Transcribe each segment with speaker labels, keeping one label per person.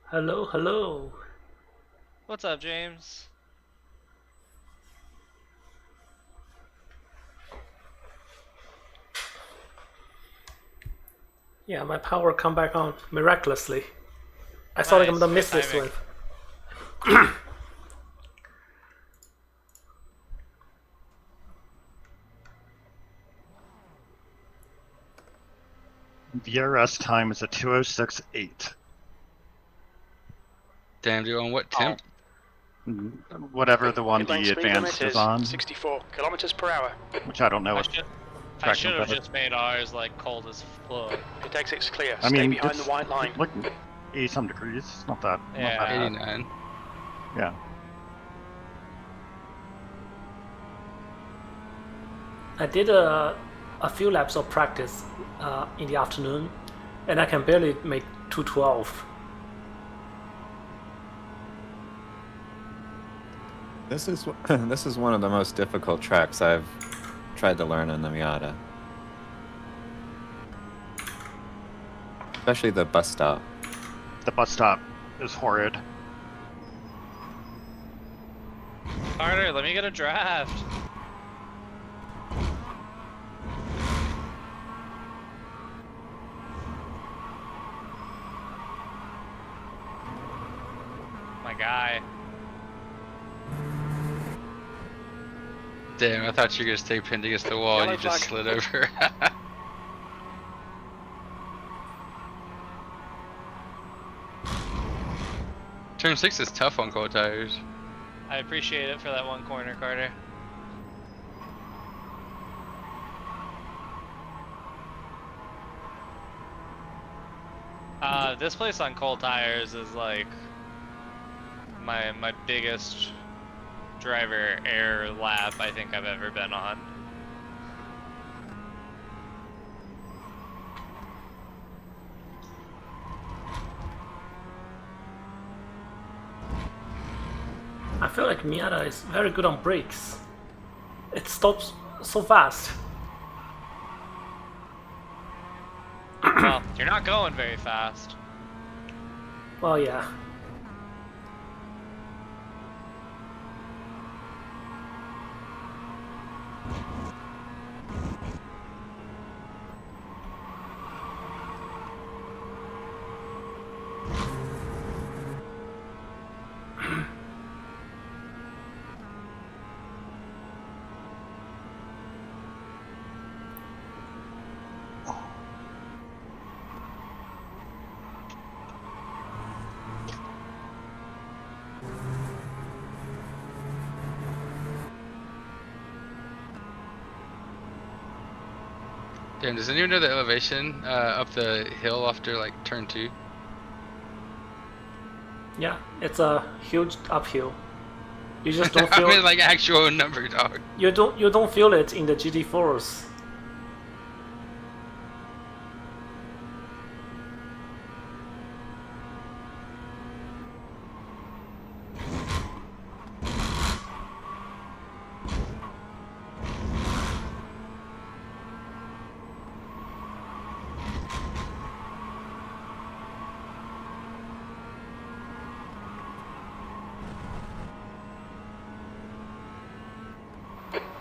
Speaker 1: Hello, hello.
Speaker 2: What's up, James?
Speaker 1: Yeah, my power come back on miraculously. I thought I'm
Speaker 2: Nice,
Speaker 1: gonna
Speaker 2: good
Speaker 1: miss this
Speaker 2: timing.
Speaker 1: one.
Speaker 3: VRS time is a 206.8.
Speaker 4: Damn, dude, on what temp?
Speaker 3: Whatever the one
Speaker 5: Inline
Speaker 3: the
Speaker 5: speed limit
Speaker 3: advanced is
Speaker 5: is
Speaker 3: on,
Speaker 5: 64 kilometers per hour.
Speaker 3: which I don't know
Speaker 2: I
Speaker 3: what
Speaker 2: should I
Speaker 3: track
Speaker 2: should have
Speaker 3: competitive.
Speaker 2: just made ours like cold as fuck.
Speaker 5: Pit exit's clear.
Speaker 3: I
Speaker 5: Stay
Speaker 3: mean,
Speaker 5: behind the
Speaker 3: it's
Speaker 5: white line.
Speaker 3: like 80 some degrees. It's not that
Speaker 2: Yeah.
Speaker 3: bad.
Speaker 4: 89.
Speaker 3: Yeah.
Speaker 1: I did a few laps of practice in the afternoon, and I can barely make 212.
Speaker 6: This is this is one of the most difficult tracks I've tried to learn in the Miata. Especially the bus stop.
Speaker 3: The bus stop is horrid.
Speaker 2: Carter, let me get a draft. My guy.
Speaker 4: Damn, I thought you were gonna stay pinned against the wall and
Speaker 5: Yellow
Speaker 4: you just
Speaker 5: flag.
Speaker 4: slid over. Turn 6 is tough on cold tires.
Speaker 2: I appreciate it for that one corner, Carter. This place on cold tires is like my biggest driver error lap I think I've ever been on.
Speaker 1: I feel like Miata is very good on brakes. It stops so fast.
Speaker 2: Well, you're not going very fast.
Speaker 1: Well, yeah.
Speaker 4: Damn, does anyone know the elevation up the hill after like turn 2?
Speaker 1: Yeah, it's a huge uphill. You just don't
Speaker 4: I
Speaker 1: feel
Speaker 4: mean like actual number, dog.
Speaker 1: you don't feel it in the GT4s.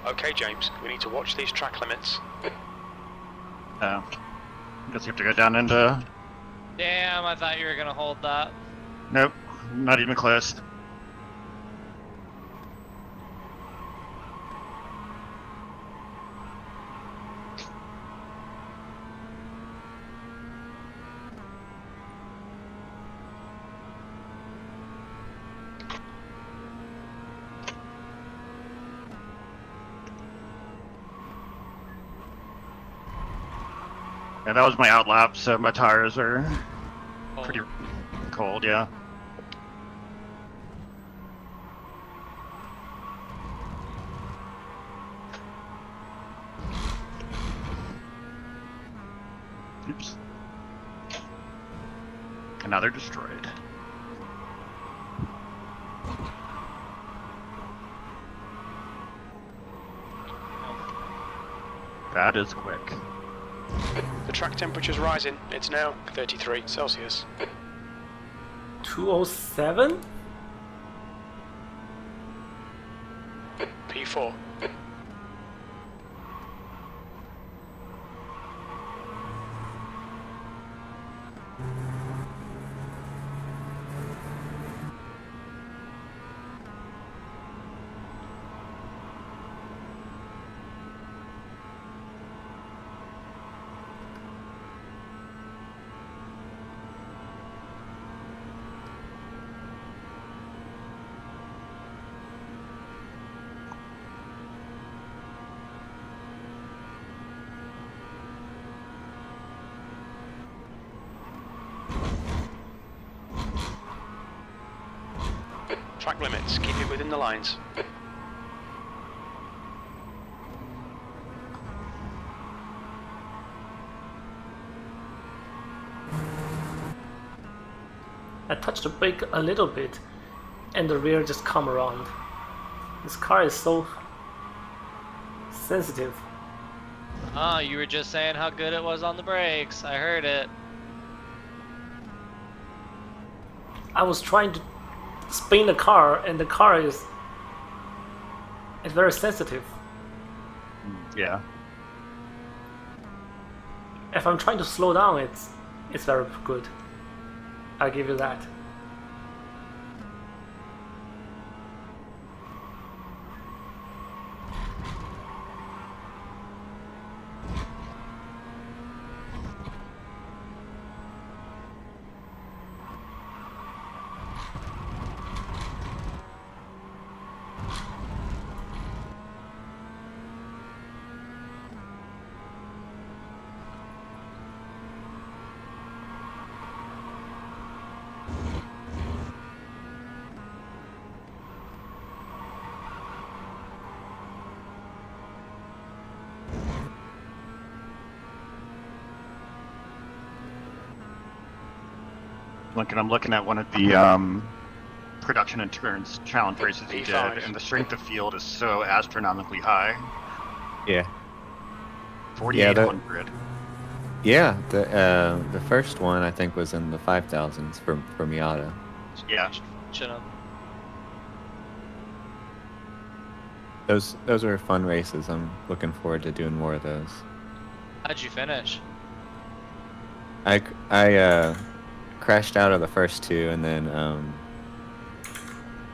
Speaker 5: Okay, James, we need to watch these track limits.
Speaker 3: I guess you have to go down into.
Speaker 2: Damn, I thought you were gonna hold that.
Speaker 3: Nope, not even close. Yeah, that was my out lap, so my tires are pretty cold, yeah. Oops. And now they're destroyed. That is quick.
Speaker 5: The track temperature's rising. It's now 33 Celsius.
Speaker 1: 207?
Speaker 5: P4. Track limits, keep it within the lines.
Speaker 1: I touched the brake a little bit and the rear just come around. This car is so sensitive.
Speaker 2: Oh, you were just saying how good it was on the brakes. I heard it.
Speaker 1: I was trying to spin the car and the car is very sensitive.
Speaker 3: Yeah.
Speaker 1: If I'm trying to slow down, it's very good. I'll give you that.
Speaker 3: Lincoln, I'm looking at one of the production endurance challenge races you did,
Speaker 5: P5.
Speaker 3: and the strength of field is so astronomically high.
Speaker 6: Yeah.
Speaker 3: 4,800.
Speaker 6: Yeah, the first one I think was in the 5,000s for Miata.
Speaker 3: Yeah.
Speaker 2: Chin up.
Speaker 6: Those are fun races. I'm looking forward to doing more of those.
Speaker 2: How'd you finish?
Speaker 6: I crashed out of the first two, and then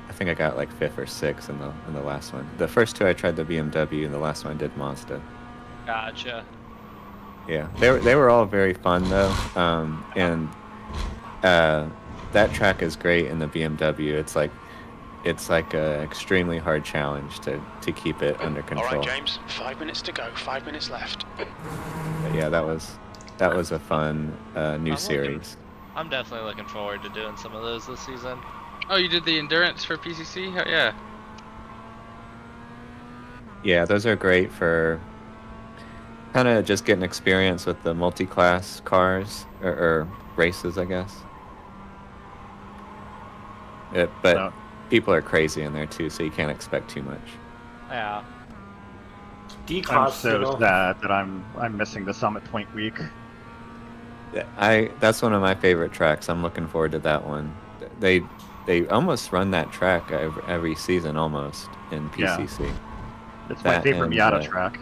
Speaker 6: I think I got like 5th or 6th in the last one. The first two I tried the BMW, and the last one I did Mazda.
Speaker 2: Gotcha.
Speaker 6: Yeah, they were all very fun though, and that track is great in the BMW. It's like a extremely hard challenge to keep it under control.
Speaker 5: All right, James. 5 minutes to go. 5 minutes left.
Speaker 6: But yeah, that was a fun new series.
Speaker 2: I'm definitely looking forward to doing some of those this season.
Speaker 4: Oh, you did the endurance for PCC? Oh, yeah.
Speaker 6: Yeah, those are great for kind of just getting experience with the multi-class cars or races, I guess. But
Speaker 3: No.
Speaker 6: people are crazy in there too, so you can't expect too much.
Speaker 2: Yeah.
Speaker 1: D
Speaker 3: I'm
Speaker 1: class,
Speaker 3: so sad that I'm missing the Summit Point week.
Speaker 6: That's one of my favorite tracks. I'm looking forward to that one. They almost run that track every season almost in PCC.
Speaker 3: It's my
Speaker 6: That
Speaker 3: favorite
Speaker 6: and,
Speaker 3: Miata track.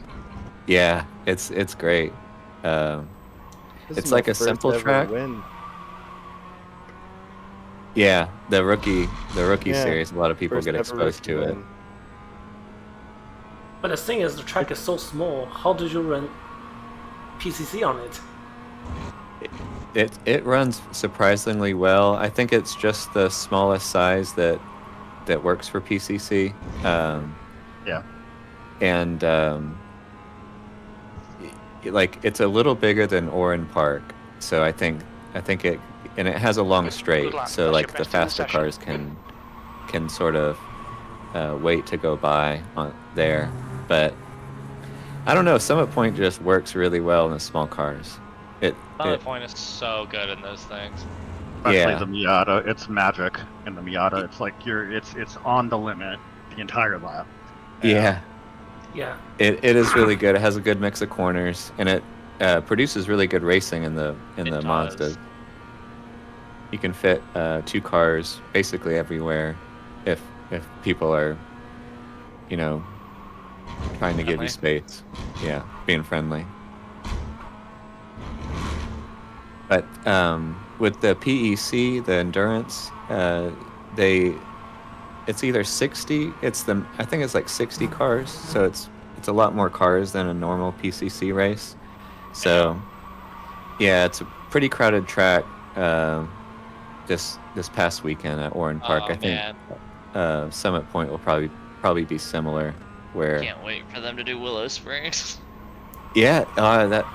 Speaker 6: Yeah, it's great.
Speaker 7: This
Speaker 6: It's
Speaker 7: is
Speaker 6: like
Speaker 7: my
Speaker 6: a
Speaker 7: first
Speaker 6: simple
Speaker 7: ever
Speaker 6: track.
Speaker 7: Win.
Speaker 6: Yeah, the rookie
Speaker 7: Yeah,
Speaker 6: series. A lot of people
Speaker 7: first
Speaker 6: get
Speaker 7: ever
Speaker 6: exposed
Speaker 7: rookie
Speaker 6: to it.
Speaker 7: win.
Speaker 1: But the thing is, the track is so small. How do you run PCC on it?
Speaker 6: It runs surprisingly well. I think it's just the smallest size that works for PCC.
Speaker 3: Yeah.
Speaker 6: And like it's a little bigger than Oran Park, so I think it, and it has a long straight,
Speaker 5: lap.
Speaker 6: so
Speaker 5: That's
Speaker 6: like
Speaker 5: your
Speaker 6: the
Speaker 5: best in the
Speaker 6: faster
Speaker 5: session.
Speaker 6: cars can sort of wait to go by on there. But I don't know, Summit Point just works really well in the small cars.
Speaker 2: Summit Point is so good in those things.
Speaker 3: Especially
Speaker 6: Yeah.
Speaker 3: the Miata, it's magic in the Miata. It's like it's on the limit the entire lap.
Speaker 6: Yeah,
Speaker 1: Yeah.
Speaker 6: it is really good. It has a good mix of corners, and it produces really good racing in the
Speaker 2: It does.
Speaker 6: Mazda. you can fit 2 cars basically everywhere, if people are, you know, trying to give you
Speaker 2: Friendly.
Speaker 6: space. Yeah, being friendly. But with the PEC, the endurance, it's either 60. I think it's like 60 cars. So it's a lot more cars than a normal PCC race. So yeah, it's a pretty crowded track. This past weekend at Oran Park,
Speaker 2: Oh
Speaker 6: I think
Speaker 2: man,
Speaker 6: Summit Point will probably be similar. Where
Speaker 2: can't wait for them to do Willow Springs.
Speaker 6: yeah,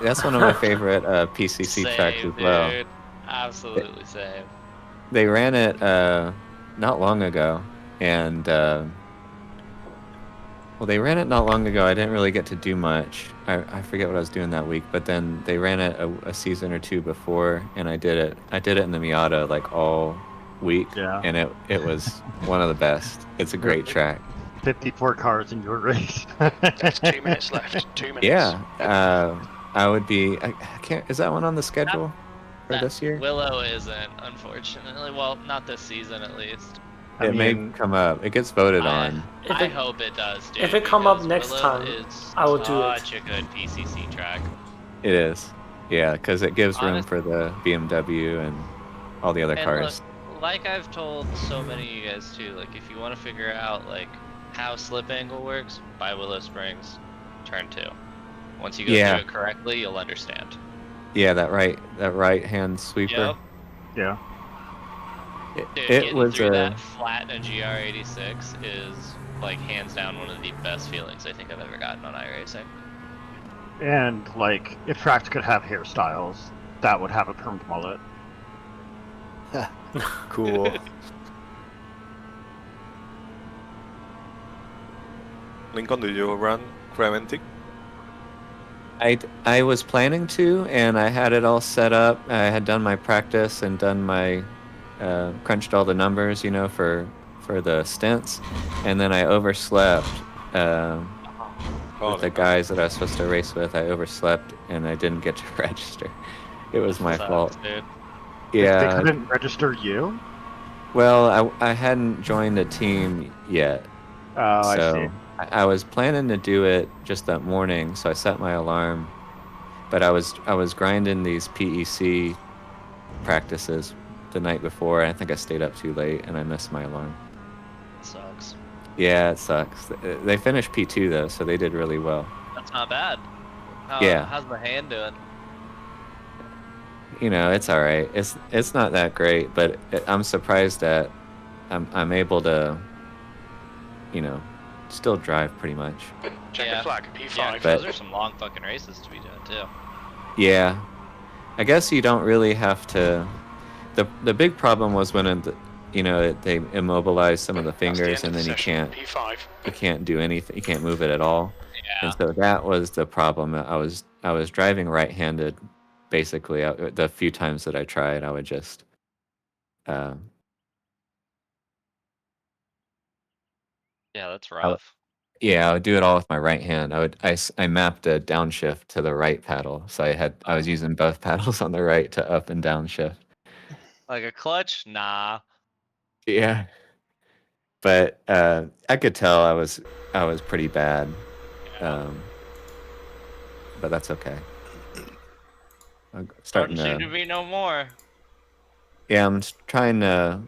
Speaker 6: that's one of my favorite PCC tracks as
Speaker 2: Same,
Speaker 6: well.
Speaker 2: dude.
Speaker 6: They,
Speaker 2: Absolutely same.
Speaker 6: they ran it not long ago, and well, they ran it not long ago. I didn't really get to do much. I forget what I was doing that week, but then they ran it a season or two before, and I did it. I did it in the Miata like all week,
Speaker 3: Yeah.
Speaker 6: and it was one of the best. It's a great track.
Speaker 3: 54 cars in your race.
Speaker 5: There's 2 minutes left. 2 minutes.
Speaker 6: Yeah, I would be. I can't. Is that one on the schedule for
Speaker 2: That
Speaker 6: this year?
Speaker 2: Willow isn't, unfortunately. Well, not this season at least.
Speaker 3: I
Speaker 6: It may
Speaker 3: mean,
Speaker 6: come up. It gets voted on.
Speaker 2: I hope it does, dude.
Speaker 1: if it come up
Speaker 2: because
Speaker 1: next
Speaker 2: Willow
Speaker 1: time,
Speaker 2: is
Speaker 1: I will do it.
Speaker 2: such a good PCC track.
Speaker 6: It is. Yeah, because it gives room
Speaker 2: Honest-
Speaker 6: for the BMW and all the other
Speaker 2: And
Speaker 6: cars.
Speaker 2: look, like I've told so many of you guys too, like if you want to figure out like how slip angle works, buy Willow Springs, turn 2. Once you go
Speaker 6: Yeah.
Speaker 2: through it correctly, you'll understand.
Speaker 6: Yeah, that right hand sweeper.
Speaker 2: Yep.
Speaker 3: yeah.
Speaker 2: Dude,
Speaker 6: It
Speaker 2: getting
Speaker 6: was
Speaker 2: through
Speaker 6: a
Speaker 2: that flat in a GR86 is like hands down one of the best feelings I think I've ever gotten on iRacing.
Speaker 3: And, like, if tracks could have hairstyles, that would have a permed mullet.
Speaker 6: cool.
Speaker 7: Lincoln, do you run Creventic?
Speaker 6: I was planning to, and I had it all set up. I had done my practice and done my crunched all the numbers, for the stints, and then I overslept. With the guys that I was supposed to race with, I overslept and I didn't get to register. It was my
Speaker 2: Sucks,
Speaker 6: fault.
Speaker 2: dude.
Speaker 6: Yeah.
Speaker 3: They couldn't register you?
Speaker 6: Well, I hadn't joined a team yet.
Speaker 3: Oh, I
Speaker 6: So
Speaker 3: see.
Speaker 6: I was planning to do it just that morning, so I set my alarm. But I was grinding these PEC practices the night before, and I think I stayed up too late and I missed my alarm.
Speaker 2: Sucks.
Speaker 6: Yeah, it sucks. They finished P2 though, so they did really well.
Speaker 2: That's not bad.
Speaker 6: Yeah.
Speaker 2: How's my hand doing?
Speaker 6: It's all right. It's not that great, but I'm surprised that I'm able to, still drive pretty much.
Speaker 5: Check
Speaker 2: Yeah.
Speaker 5: the flag. P5.
Speaker 2: Yeah,
Speaker 6: But-
Speaker 2: those are some long fucking races to be doing too.
Speaker 6: Yeah, I guess you don't really have to. The big problem was when they immobilize some of the
Speaker 5: That's the
Speaker 6: fingers,
Speaker 5: end
Speaker 6: and
Speaker 5: of
Speaker 6: then
Speaker 5: the session. P5.
Speaker 6: you can't do anything. You can't move it at all.
Speaker 2: Yeah.
Speaker 6: And so that was the problem. I was driving right-handed, basically. The few times that I tried, I would just.
Speaker 2: Yeah, that's rough.
Speaker 6: Yeah, I would do it all with my right hand. I mapped a downshift to the right paddle, so I was using both paddles on the right to up and downshift.
Speaker 2: Like a clutch? Nah.
Speaker 6: Yeah, but I could tell I was pretty bad,
Speaker 2: Yeah.
Speaker 6: but that's okay. I'm
Speaker 2: Don't
Speaker 6: starting
Speaker 2: seem to
Speaker 6: to.
Speaker 2: be no more.
Speaker 6: Yeah, I'm trying to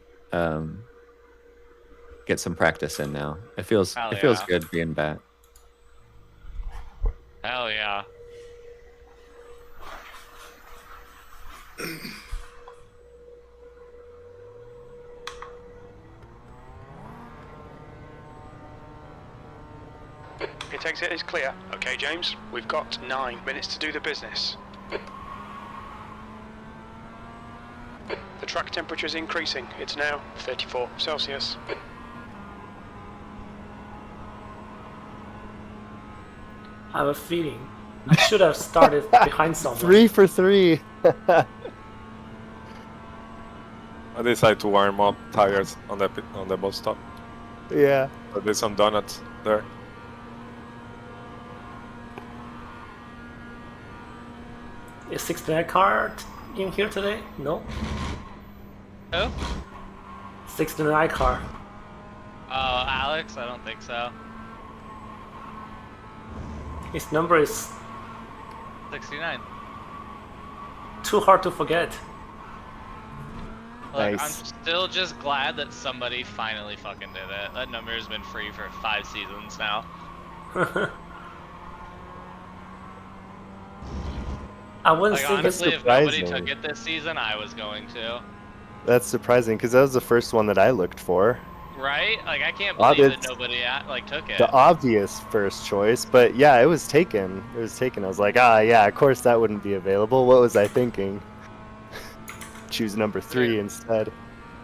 Speaker 6: get some practice in now. It feels
Speaker 2: Hell
Speaker 6: feels
Speaker 2: yeah.
Speaker 6: good being back.
Speaker 2: Hell yeah.
Speaker 5: Pit exit is clear. Okay, James. We've got 9 minutes to do the business. The track temperature is increasing. It's now 34 Celsius.
Speaker 1: I have a feeling I should have started behind someone.
Speaker 8: 3 for 3.
Speaker 7: I decided to warm up tires on the bus stop.
Speaker 8: Yeah.
Speaker 7: I did some donuts there.
Speaker 1: Is 69 car in here today? No.
Speaker 2: Who?
Speaker 1: 69 car.
Speaker 2: Oh, Alex? I don't think so.
Speaker 1: His number is
Speaker 2: 69.
Speaker 1: too hard to forget.
Speaker 2: Look,
Speaker 8: Nice.
Speaker 2: I'm still just glad that somebody finally fucking did it. That number has been free for 5 seasons now.
Speaker 1: I wouldn't
Speaker 2: Like,
Speaker 1: think
Speaker 2: honestly,
Speaker 1: it's
Speaker 2: if nobody
Speaker 8: surprising.
Speaker 2: took it this season, I was going to.
Speaker 8: That's surprising because that was the first one that I looked for.
Speaker 2: Right? Like, I can't
Speaker 8: Oh,
Speaker 2: believe that
Speaker 8: it's
Speaker 2: nobody, took it.
Speaker 8: the obvious first choice, but yeah, it was taken. It was taken. I was like, yeah, of course that wouldn't be available. What was I thinking? Choose number 3 instead.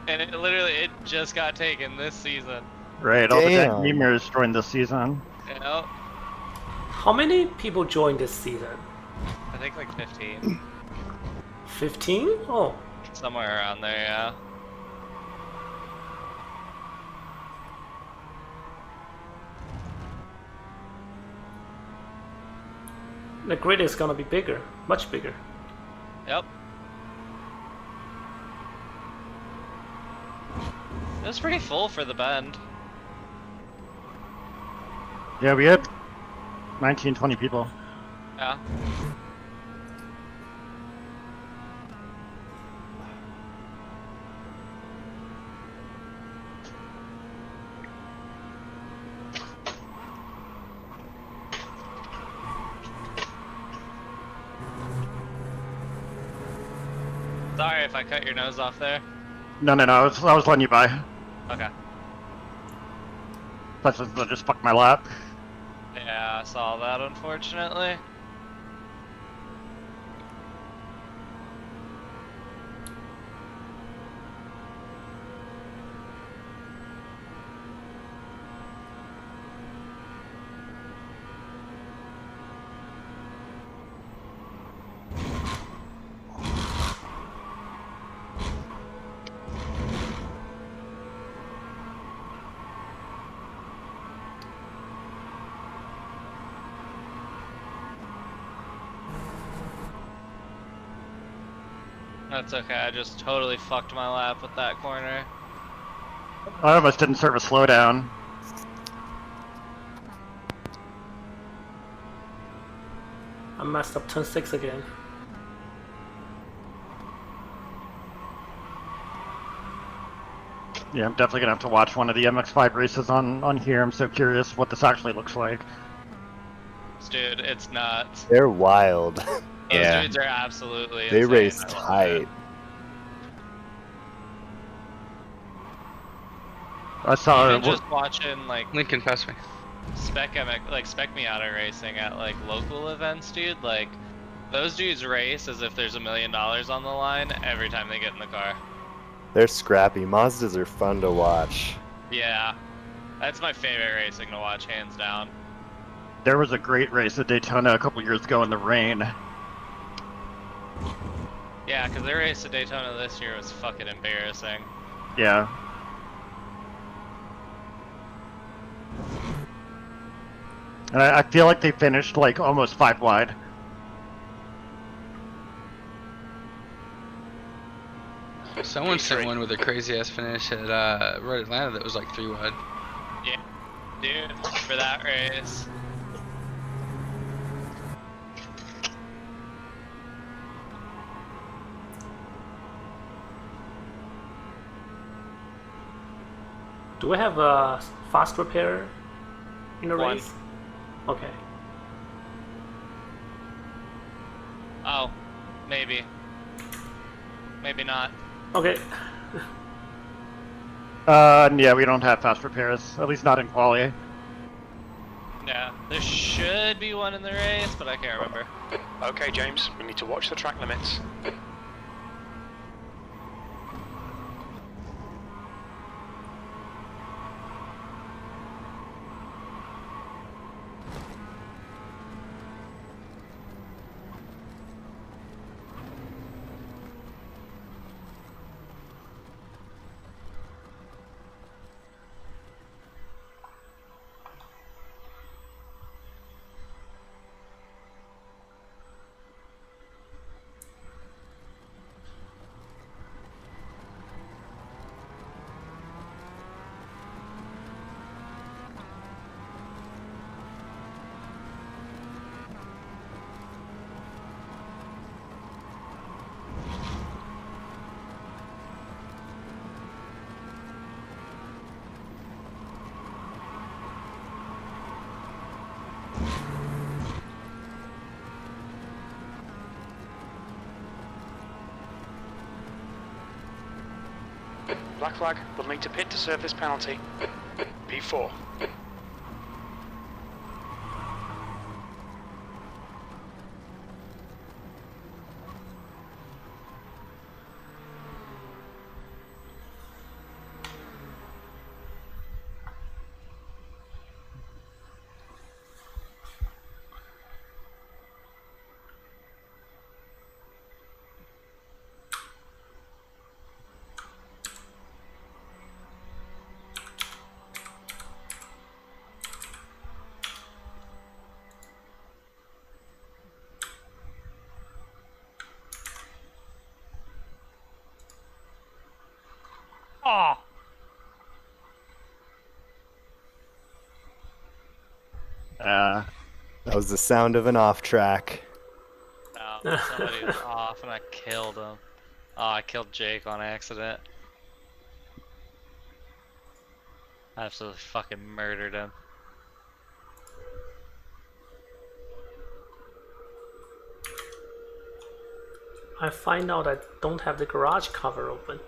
Speaker 2: And it just got taken this season.
Speaker 3: Right, all the dang
Speaker 8: Damn.
Speaker 3: gamers joined this season.
Speaker 2: You know?
Speaker 1: How many people joined this season?
Speaker 2: I think like 15.
Speaker 1: 15? Oh,
Speaker 2: Somewhere around there, yeah.
Speaker 1: the grid is gonna be bigger, much bigger.
Speaker 2: Yep. It was pretty full for the bend.
Speaker 3: Yeah, we had 19, 20 people.
Speaker 2: Yeah. Sorry if I cut your nose off there.
Speaker 3: No, I was letting you by.
Speaker 2: Okay.
Speaker 3: Plus, I just fucked my lap.
Speaker 2: Yeah, I saw that unfortunately. That's okay, I just totally fucked my lap with that corner.
Speaker 3: I almost didn't serve a slowdown.
Speaker 1: I messed up turn 6 again.
Speaker 3: Yeah, I'm definitely gonna have to watch one of the MX-5 races on here. I'm so curious what this actually looks like.
Speaker 2: Dude, it's nuts.
Speaker 8: They're wild.
Speaker 2: Those
Speaker 6: Yeah.
Speaker 2: dudes are absolutely
Speaker 8: They
Speaker 2: insane.
Speaker 8: race
Speaker 2: I love
Speaker 8: tight.
Speaker 2: it.
Speaker 3: I saw
Speaker 2: Even just watching like
Speaker 4: Lincoln, pass me.
Speaker 2: spec Miata racing at like local events, dude. Like those dudes race as if there's $1 million on the line every time they get in the car.
Speaker 8: They're scrappy. Mazdas are fun to watch.
Speaker 2: Yeah, that's my favorite racing to watch, hands down.
Speaker 3: there was a great race at Daytona a couple years ago in the rain.
Speaker 2: Yeah, because their race at Daytona this year was fucking embarrassing.
Speaker 3: Yeah. And I feel like they finished like almost 5 wide.
Speaker 4: Someone sent one with a crazy ass finish at Road Atlanta that was like 3 wide.
Speaker 2: Yeah, dude, for that race.
Speaker 1: Do we have a fast repair in the
Speaker 2: One.
Speaker 1: race? Okay.
Speaker 2: Oh, maybe. Maybe not.
Speaker 1: Okay.
Speaker 3: Yeah, we don't have fast repairs, at least not in quali.
Speaker 2: Yeah, there should be one in the race, but I can't remember.
Speaker 5: Okay, James, we need to watch the track limits. Black flag will need to pit to serve this penalty. P4.
Speaker 2: Oh!
Speaker 8: That was the sound of an off track.
Speaker 2: No, somebody was off and I killed him. Oh, I killed Jake on accident. I absolutely fucking murdered him.
Speaker 1: I find out I don't have the garage cover open.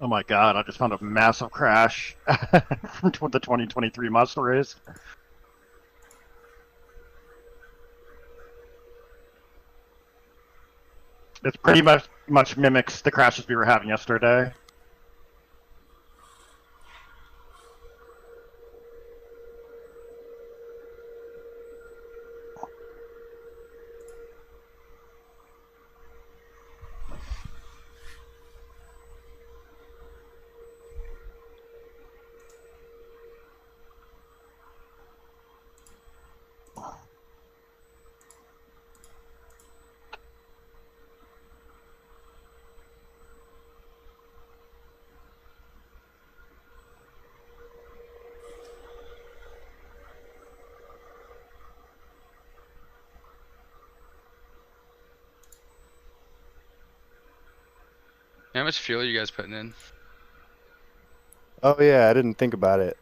Speaker 3: Oh my god, I just found a massive crash with the 2023 Muscle Race. It's pretty much mimics the crashes we were having yesterday.
Speaker 4: How much fuel are you guys putting in?
Speaker 8: Oh yeah, I didn't think about it.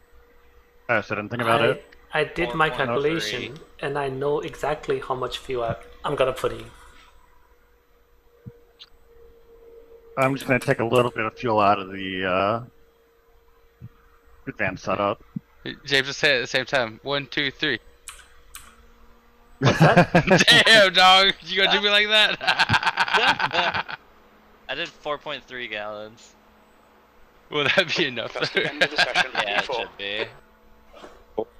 Speaker 3: I didn't think about it.
Speaker 1: I did my
Speaker 2: 4.3.
Speaker 1: calculation and I know exactly how much fuel I'm gonna put in.
Speaker 3: I'm just going to take a little bit of fuel out of the advanced setup.
Speaker 4: James, just say it at the same time. 1, 2, 3.
Speaker 1: What's that?
Speaker 4: Damn, dog. You gonna do me like that?
Speaker 2: I did 4.3 gallons.
Speaker 4: Will that be enough?
Speaker 5: That's the end of the session.
Speaker 2: Yeah, it
Speaker 5: P4.
Speaker 2: should be.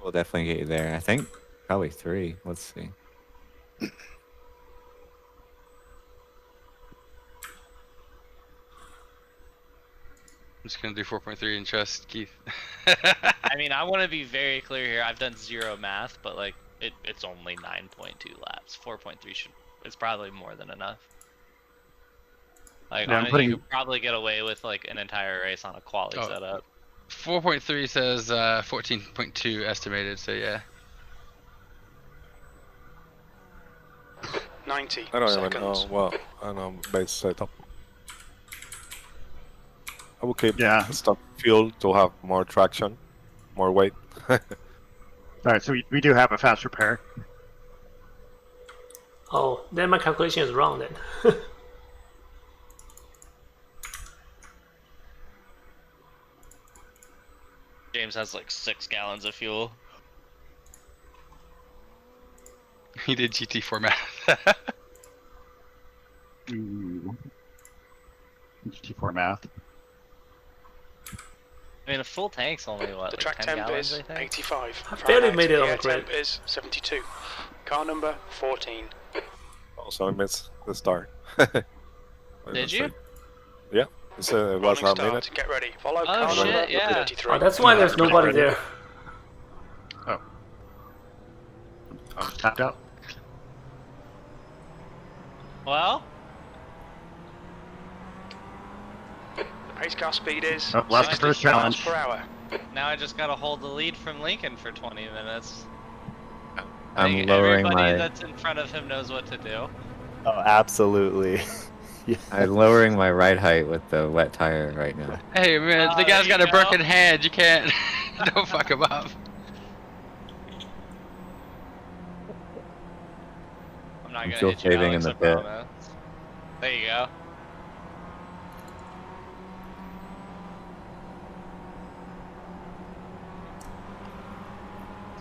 Speaker 6: We'll definitely get you there. I think probably 3. Let's see.
Speaker 4: I'm just gonna do 4.3 and trust Keith.
Speaker 2: I mean, I want to be very clear here. I've done zero math, but like it's only 9.2 laps. 4.3 it's probably more than enough. Like,
Speaker 3: Yeah,
Speaker 2: you could probably get away with like an entire race on a quali setup.
Speaker 4: 4.3 says 14.2 estimated, so yeah.
Speaker 5: 90
Speaker 7: I don't
Speaker 5: seconds.
Speaker 7: even know what base setup. I will keep
Speaker 3: Yeah.
Speaker 7: stock fuel to have more traction, more weight.
Speaker 3: Alright, so we do have a fast repair.
Speaker 1: Oh, then my calculation is wrong then.
Speaker 2: James has like 6 gallons of fuel.
Speaker 4: He did GT4 math.
Speaker 3: Ooh. GT4 math.
Speaker 2: I mean, a full tank's only what,
Speaker 5: The
Speaker 2: like
Speaker 5: track
Speaker 2: 10
Speaker 5: temp
Speaker 2: gallons,
Speaker 5: is
Speaker 2: I think?
Speaker 5: 85.
Speaker 1: I barely
Speaker 5: Fahrenheit.
Speaker 1: made it
Speaker 5: The
Speaker 1: on
Speaker 5: air
Speaker 1: the grid.
Speaker 5: temp is 72. Car number 14.
Speaker 7: Also, I missed the start.
Speaker 2: Did you?
Speaker 7: Yeah, it was
Speaker 5: Rolling
Speaker 7: a
Speaker 5: start.
Speaker 7: minute.
Speaker 5: Get ready. Follow
Speaker 2: Oh,
Speaker 5: car
Speaker 2: shit,
Speaker 5: number
Speaker 2: yeah.
Speaker 5: 33.
Speaker 1: Oh, that's why there's nobody
Speaker 3: ready.
Speaker 1: there.
Speaker 3: Oh. I was tapped out.
Speaker 2: Well,
Speaker 5: The pace car speed is
Speaker 3: Oh, last
Speaker 5: 60
Speaker 3: first
Speaker 5: miles
Speaker 3: challenge.
Speaker 5: per hour.
Speaker 2: now I just gotta hold the lead from Lincoln for 20 minutes. I
Speaker 6: I'm
Speaker 2: think
Speaker 6: lowering
Speaker 2: everybody
Speaker 6: my
Speaker 2: that's in front of him knows what to do.
Speaker 8: Oh, absolutely. Yeah.
Speaker 6: I'm lowering my ride height with the wet tire right now.
Speaker 4: Hey man, the
Speaker 2: there
Speaker 4: guy's
Speaker 2: you
Speaker 4: got a
Speaker 2: go.
Speaker 4: broken hand. You can't. Don't fuck him up.
Speaker 2: I'm not
Speaker 6: I'm
Speaker 2: gonna
Speaker 6: fuel
Speaker 2: hit you,
Speaker 6: saving
Speaker 2: Alex,
Speaker 6: in
Speaker 2: I
Speaker 6: the pit.
Speaker 2: promise. There you go.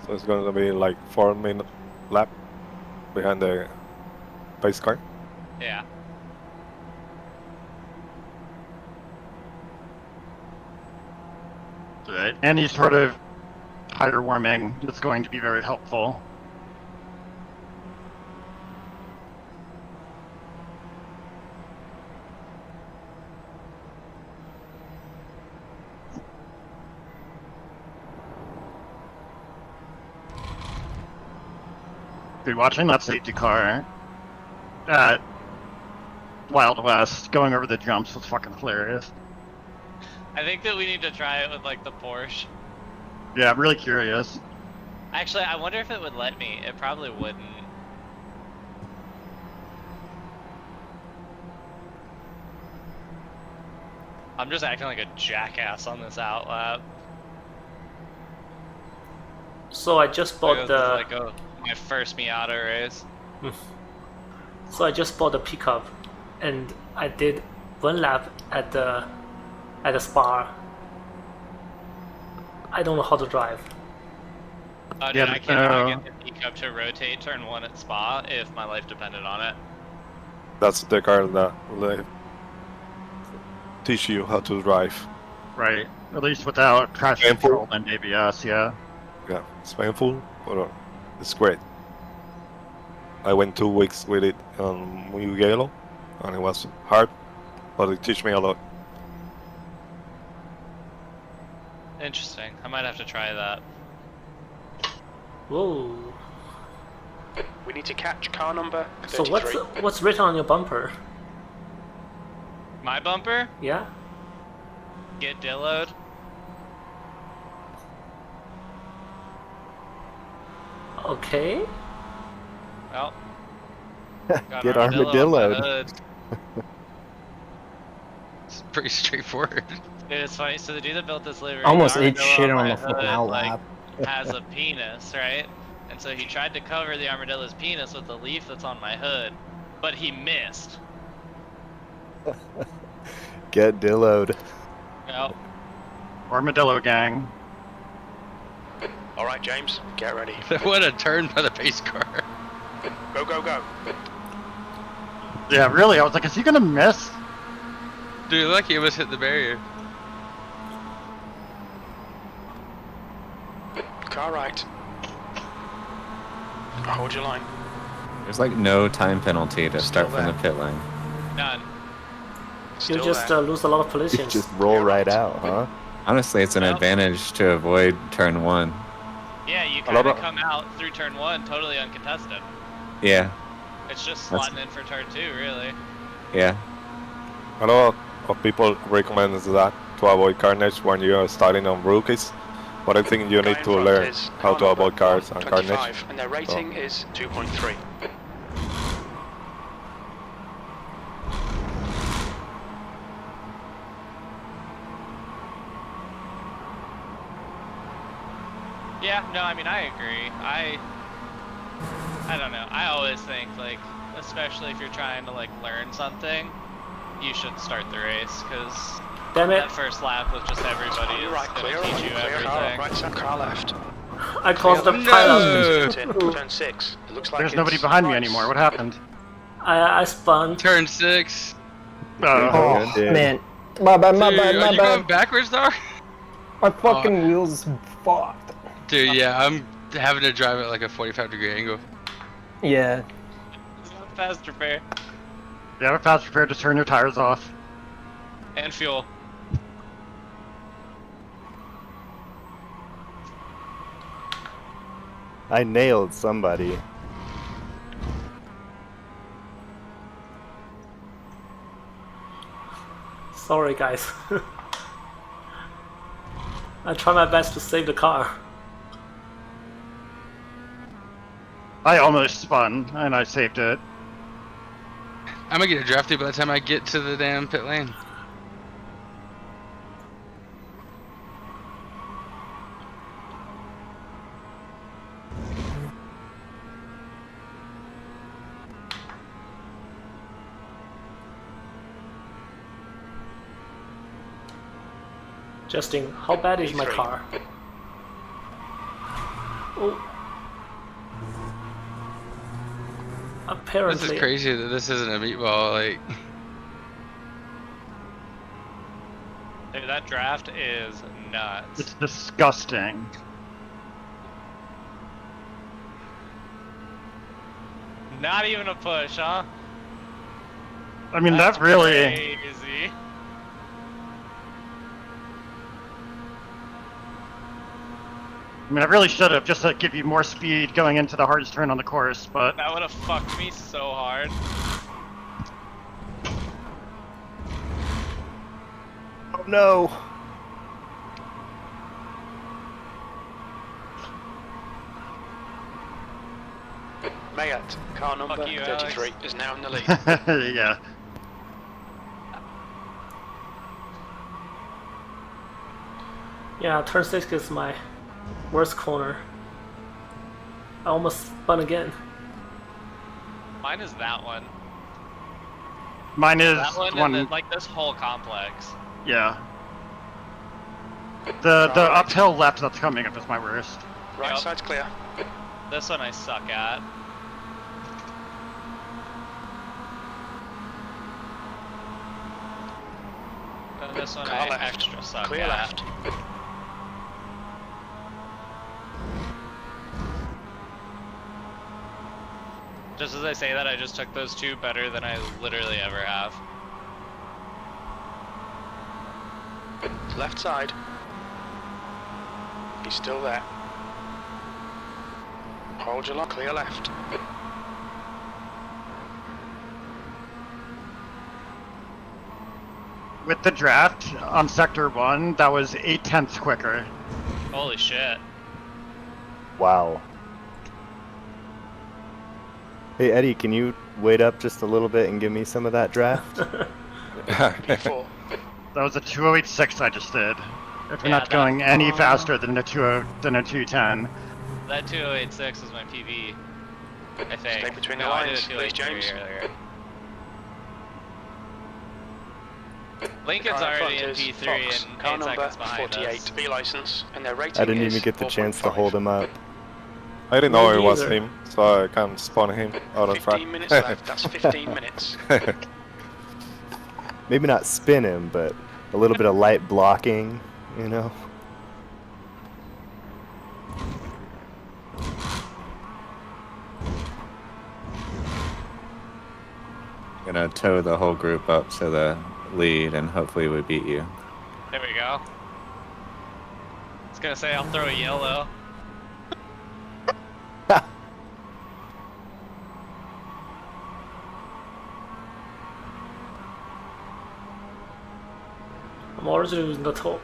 Speaker 7: So it's going to be like 4-minute lap behind the pace car.
Speaker 2: Yeah.
Speaker 3: Right. Any sort of tire warming is going to be very helpful. Dude, watching that safety car at Wild West going over the jumps was fucking hilarious.
Speaker 2: I think that we need to try it with like the Porsche.
Speaker 3: Yeah, I'm really curious.
Speaker 2: Actually, I wonder if it would let me. It probably wouldn't. I'm just acting like a jackass on this outlap.
Speaker 1: So I just bought the.
Speaker 2: Like my first Miata race.
Speaker 1: So I just bought the pickup, and I did one lap at the Spa. I don't know how to drive.
Speaker 2: Oh, dude,
Speaker 3: Yeah,
Speaker 2: I cannot get the pickup to rotate turn 1 at Spa if my life depended on it.
Speaker 7: That's the car that will teach you how to drive.
Speaker 3: Right. At least without traction
Speaker 7: Painful.
Speaker 3: control and ABS, yeah.
Speaker 7: Yeah, it's painful, but it's great. I went 2 weeks with it on Mugello, and it was hard, but it taught me a lot.
Speaker 2: Interesting. I might have to try that.
Speaker 1: Whoa.
Speaker 5: We need to catch car number 33.
Speaker 1: So what's written on your bumper?
Speaker 2: My bumper?
Speaker 1: Yeah.
Speaker 2: Get dilloed.
Speaker 1: Okay.
Speaker 2: Well. got
Speaker 8: Get
Speaker 2: armadillo on my
Speaker 8: armadilloed.
Speaker 2: hood.
Speaker 4: It's pretty straightforward.
Speaker 2: Dude, it's funny. So the dude that built this livery,
Speaker 9: Almost
Speaker 2: the
Speaker 9: ate
Speaker 2: armadillo
Speaker 9: shit
Speaker 2: on
Speaker 9: on
Speaker 2: my
Speaker 9: the fucking
Speaker 2: hood,
Speaker 9: outlap.
Speaker 2: like, has a penis, right? And so he tried to cover the armadillo's penis with the leaf that's on my hood, but he missed.
Speaker 8: Get dilloed.
Speaker 2: Nope.
Speaker 3: Armadillo gang.
Speaker 5: All right, James, get ready.
Speaker 4: What a turn by the pace car.
Speaker 5: Go, go, go.
Speaker 3: Yeah, really, I was like, is he gonna miss?
Speaker 4: Dude, lucky he almost hit the barrier.
Speaker 5: Car right. Hold your line.
Speaker 6: There's like no time penalty to start from the
Speaker 5: there.
Speaker 6: pit lane.
Speaker 2: None.
Speaker 1: You
Speaker 5: Still
Speaker 1: just
Speaker 5: there.
Speaker 1: lose a lot of
Speaker 8: You
Speaker 1: collisions.
Speaker 8: just roll right out, huh?
Speaker 6: Honestly, it's an
Speaker 2: Nope.
Speaker 6: advantage to avoid turn 1.
Speaker 2: Yeah, you
Speaker 7: Hello,
Speaker 2: kind of
Speaker 7: bro.
Speaker 2: come out through turn 1 totally uncontested.
Speaker 6: Yeah,
Speaker 2: It's just
Speaker 6: That's-
Speaker 2: slotting in for turn 2, really.
Speaker 6: yeah.
Speaker 7: A lot of people recommend that to avoid carnage when you are starting on rookies, but I think you
Speaker 5: Guy
Speaker 7: need
Speaker 5: in
Speaker 7: to
Speaker 5: front
Speaker 7: learn
Speaker 5: is
Speaker 7: how
Speaker 5: car
Speaker 7: to
Speaker 5: number
Speaker 7: avoid cars and
Speaker 5: 125,
Speaker 7: carnage.
Speaker 5: and their rating is 2.3.
Speaker 2: Yeah, no, I mean, I agree. I don't know. I always think, like, especially if you're trying to, like, learn something, you should start the race, because
Speaker 1: Damn it!
Speaker 2: that first lap with just everybody is
Speaker 5: Right,
Speaker 2: going
Speaker 5: clear,
Speaker 2: to teach you
Speaker 5: clear car,
Speaker 2: everything.
Speaker 5: right side car left.
Speaker 1: I caused the
Speaker 4: No!
Speaker 1: pile.
Speaker 5: Turn 6. It looks like
Speaker 3: There's nobody behind me anymore. What happened?
Speaker 1: I spun.
Speaker 4: Turn 6.
Speaker 3: Oh,
Speaker 8: Dude.
Speaker 9: Man, my bad, my
Speaker 4: Dude,
Speaker 9: bad,
Speaker 4: are
Speaker 9: my
Speaker 4: you going
Speaker 9: bad.
Speaker 4: backwards, dog?
Speaker 9: My fucking wheels fucked.
Speaker 4: Dude, yeah, I'm having to drive at like a 45-degree angle.
Speaker 9: Yeah.
Speaker 2: Fast repair.
Speaker 3: you have a fast repair, just turn your tires off.
Speaker 2: And fuel.
Speaker 8: I nailed somebody.
Speaker 1: Sorry, guys. I try my best to save the car.
Speaker 3: I almost spun, and I saved it.
Speaker 4: I'm gonna get a drafty by the time I get to the damn pit lane.
Speaker 1: Justin, how bad is my car? Oh. Apparently.
Speaker 4: This is crazy that this isn't a meatball, like...
Speaker 2: Dude, that draft is nuts.
Speaker 3: It's disgusting.
Speaker 2: Not even a push, huh?
Speaker 3: I mean,
Speaker 2: That's
Speaker 3: that really...
Speaker 2: crazy.
Speaker 3: I mean, I really should have, just to give you more speed going into the hardest turn on the course, but...
Speaker 2: That would have fucked me so hard.
Speaker 8: Oh no!
Speaker 5: Mayat, car number
Speaker 2: Fuck you,
Speaker 5: 33, is now in the lead.
Speaker 3: yeah.
Speaker 1: Yeah, turn 6 is my worst corner. I almost spun again.
Speaker 2: Mine is that one.
Speaker 3: Mine is
Speaker 2: That one, and then, like, this whole complex.
Speaker 3: yeah. The uphill left that's coming up is my worst.
Speaker 5: Right
Speaker 2: Yep.
Speaker 5: side's clear.
Speaker 2: This one I suck at. And this one
Speaker 5: Car
Speaker 2: I
Speaker 5: left.
Speaker 2: extra suck
Speaker 5: Clear
Speaker 2: at.
Speaker 5: left.
Speaker 2: Just as I say that, I just took those two better than I literally ever have.
Speaker 5: Left side. He's still there. Hold your lock, clear left.
Speaker 3: With the draft on sector 1, that was 8/10 quicker.
Speaker 2: Holy shit.
Speaker 8: Wow. Hey Eddie, can you wait up just a little bit and give me some of that draft?
Speaker 5: P4.
Speaker 3: That was a 208.6 I just did. If you're
Speaker 2: Yeah,
Speaker 3: not going any
Speaker 1: that-
Speaker 3: faster than a 210.
Speaker 2: That 2086 is my PB. I think.
Speaker 5: Stay between the
Speaker 2: No, I did a
Speaker 5: lines, please,
Speaker 2: 283
Speaker 5: James.
Speaker 2: earlier. Lincoln's
Speaker 5: Car in
Speaker 2: already
Speaker 5: front
Speaker 2: in
Speaker 5: is
Speaker 2: P3
Speaker 5: Fox,
Speaker 2: and
Speaker 5: car
Speaker 2: 8
Speaker 5: number
Speaker 2: seconds behind
Speaker 5: 48,
Speaker 2: us.
Speaker 5: B license, and their rating
Speaker 8: I didn't
Speaker 5: is
Speaker 8: even get the chance to
Speaker 5: 4.5.
Speaker 8: hold him up.
Speaker 7: I didn't know
Speaker 1: Me
Speaker 7: it was
Speaker 1: neither.
Speaker 7: him, so I can spawn him out of track.
Speaker 5: 15 minutes left, that's 15 minutes.
Speaker 8: Maybe not spin him, but a little bit of light blocking, you know?
Speaker 6: Gonna tow the whole group up to the lead, and hopefully we beat you.
Speaker 2: There we go. I was gonna say I'll throw a yellow.
Speaker 1: I'm already in the top.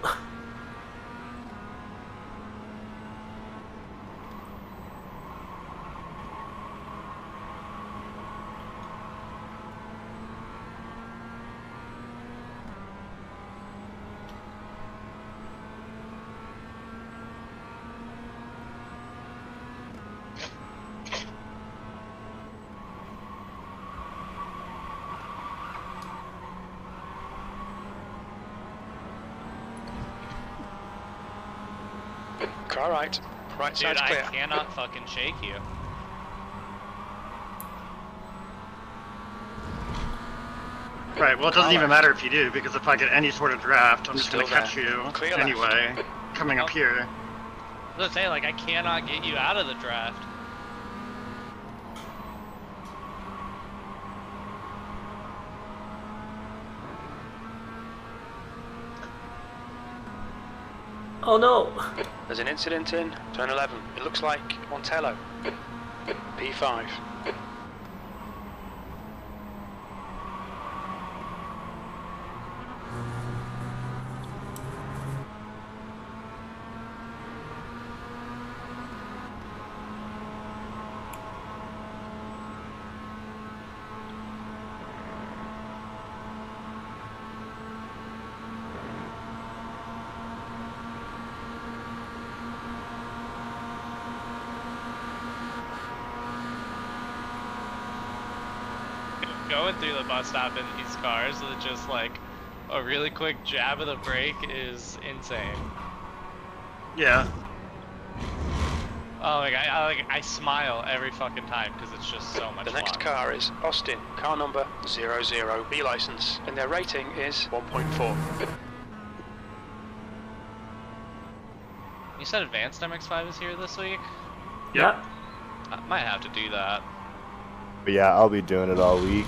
Speaker 5: Car right. Right
Speaker 2: Dude,
Speaker 5: side's
Speaker 2: I
Speaker 5: clear.
Speaker 2: cannot fucking shake you.
Speaker 3: Right, well, it doesn't even matter if you do, because if I get any sort of draft, I'm just going to
Speaker 5: Still
Speaker 3: catch
Speaker 5: there.
Speaker 3: you
Speaker 5: Clear left.
Speaker 3: anyway, coming up here.
Speaker 2: I was gonna say, like, I cannot get you out of the draft.
Speaker 1: Oh no!
Speaker 5: There's an incident in turn 11. It looks like Montello. P5.
Speaker 2: Going through the bus stop in these cars with just like a really quick jab of the brake is insane.
Speaker 3: Yeah.
Speaker 2: Oh my god, I smile every fucking time because it's just so much
Speaker 5: The next
Speaker 2: fun.
Speaker 5: car is Austin, car number 00, B license, and their rating is 1.4.
Speaker 2: You said Advanced MX-5 is here this week?
Speaker 1: Yeah.
Speaker 2: I might have to do that.
Speaker 8: But yeah, I'll be doing it all week.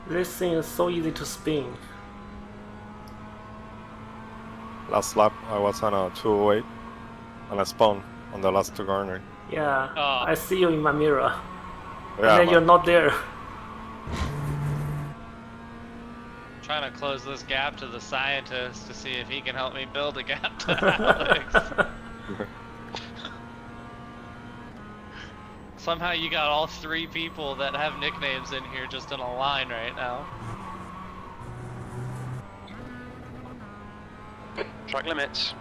Speaker 1: This thing is so easy to spin.
Speaker 7: Last lap, I was on a 208, and I spun on the last two corner.
Speaker 1: Yeah,
Speaker 2: Oh.
Speaker 1: I see you in my mirror.
Speaker 7: Yeah,
Speaker 1: And then you're
Speaker 7: man.
Speaker 1: not there.
Speaker 2: Trying to close this gap to the scientist to see if he can help me build a gap to Alex. Somehow you got all three people that have nicknames in here just in a line right now.
Speaker 5: Track limits.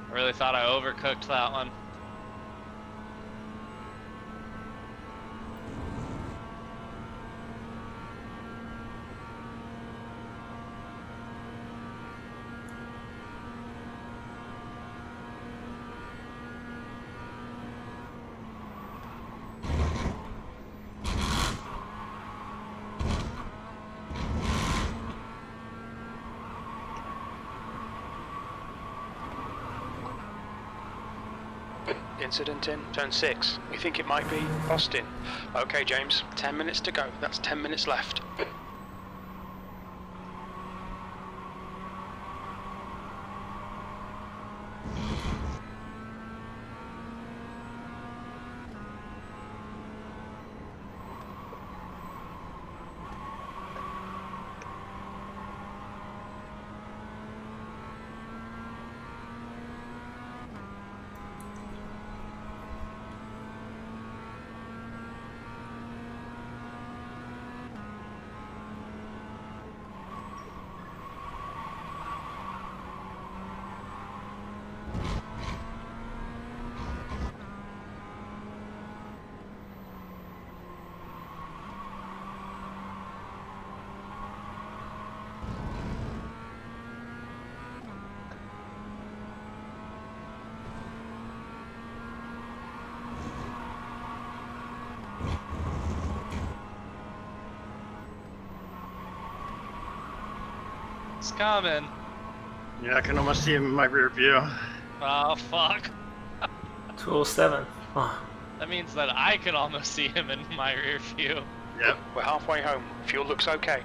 Speaker 2: I really thought I overcooked that one.
Speaker 5: Incident in turn 6. We think it might be Austin. Okay, James, 10 minutes to go. That's 10 minutes left.
Speaker 2: It's coming.
Speaker 3: Yeah, I can almost see him in my rear view.
Speaker 2: Oh, fuck.
Speaker 1: 207. Oh,
Speaker 2: That means that I can almost see him in my rear view.
Speaker 3: Yep.
Speaker 5: We're halfway home. Fuel looks okay.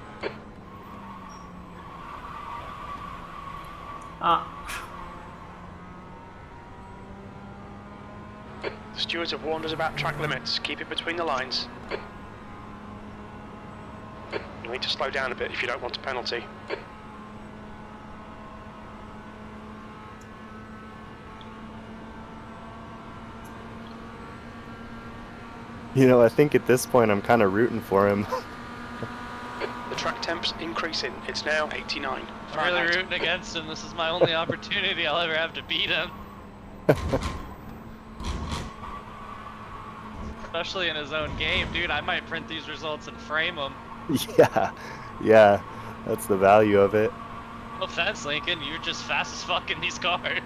Speaker 1: ah,
Speaker 5: The stewards have warned us about track limits. Keep it between the lines. You need to slow down a bit if you don't want a penalty.
Speaker 8: You know, I think at this point I'm kind of rooting for him.
Speaker 5: The track temp's increasing. It's now 89.
Speaker 2: I'm really
Speaker 5: Fahrenheit.
Speaker 2: rooting against him. This is my only opportunity I'll ever have to beat him. Especially in his own game, dude. I might print these results and frame them.
Speaker 8: Yeah, that's the value of it.
Speaker 2: No offense, Lincoln. You're just fast as fuck in these cars.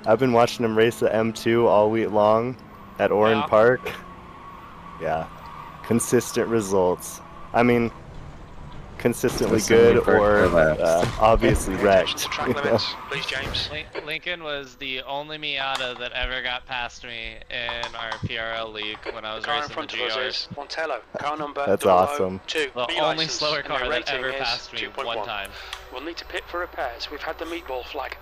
Speaker 8: I've been watching him race the M2 all week long at Oran
Speaker 2: Yeah.
Speaker 8: Park. Yeah, consistent results. I mean, consistently
Speaker 6: Consistently
Speaker 8: good
Speaker 6: for
Speaker 8: or
Speaker 6: laps.
Speaker 8: obviously
Speaker 5: Pay attention
Speaker 8: wrecked.
Speaker 5: to track
Speaker 8: you know?
Speaker 5: limits, please, James.
Speaker 2: Lincoln was the only Miata that ever got past me in our PRL league when I was
Speaker 5: Car in
Speaker 2: racing
Speaker 5: front
Speaker 2: the
Speaker 5: of us
Speaker 2: GRs.
Speaker 5: is Montello. Car number
Speaker 8: That's
Speaker 5: 002.
Speaker 8: awesome.
Speaker 2: The
Speaker 5: B
Speaker 2: only
Speaker 5: license,
Speaker 2: slower
Speaker 5: and
Speaker 2: car
Speaker 5: their
Speaker 2: that
Speaker 5: rating
Speaker 2: ever
Speaker 5: is
Speaker 2: passed me
Speaker 5: 2.1.
Speaker 2: one time.
Speaker 5: We'll need to pit for repairs. We've had the meatball flag.